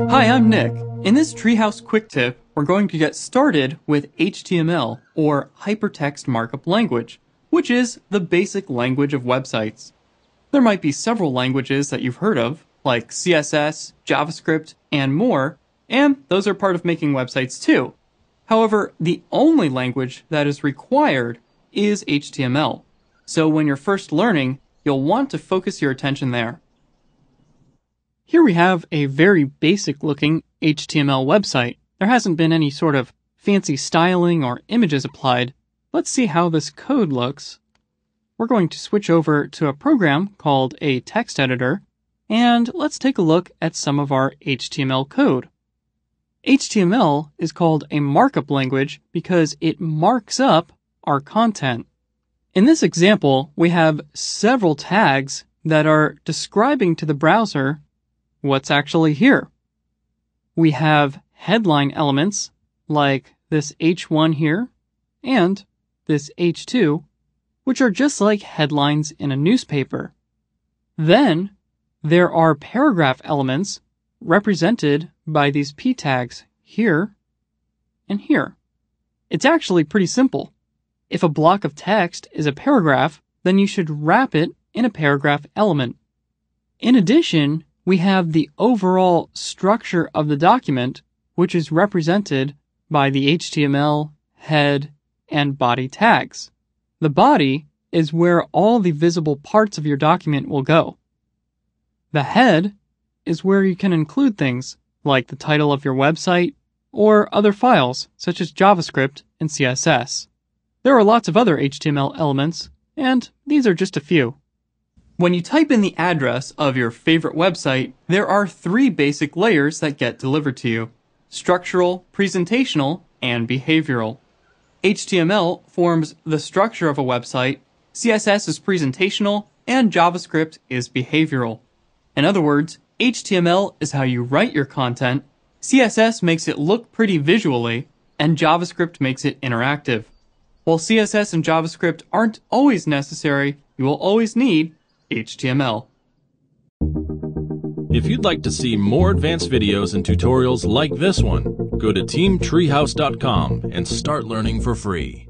Hi, I'm Nick. In this Treehouse quick tip, we're going to get started with HTML, or Hypertext Markup Language, which is the basic language of websites. There might be several languages that you've heard of, like CSS, JavaScript, and more, and those are part of making websites too. However, the only language that is required is HTML. So when you're first learning, you'll want to focus your attention there. Here we have a very basic looking HTML website. There hasn't been any sort of fancy styling or images applied. Let's see how this code looks. We're going to switch over to a program called a text editor, and let's take a look at some of our HTML code. HTML is called a markup language because it marks up our content. In this example, we have several tags that are describing to the browser what's actually here. We have headline elements like this H1 here and this H2, which are just like headlines in a newspaper. Then there are paragraph elements represented by these P tags here and here. It's actually pretty simple. If a block of text is a paragraph, then you should wrap it in a paragraph element. In addition, we have the overall structure of the document, which is represented by the HTML, head, and body tags. The body is where all the visible parts of your document will go. The head is where you can include things like the title of your website or other files such as JavaScript and CSS. There are lots of other HTML elements, and these are just a few. When you type in the address of your favorite website, there are three basic layers that get delivered to you: structural, presentational, and behavioral. HTML forms the structure of a website, CSS is presentational, and JavaScript is behavioral. In other words, HTML is how you write your content, CSS makes it look pretty visually, and JavaScript makes it interactive. While CSS and JavaScript aren't always necessary, you will always need HTML. If you'd like to see more advanced videos and tutorials like this one, go to teamtreehouse.com and start learning for free.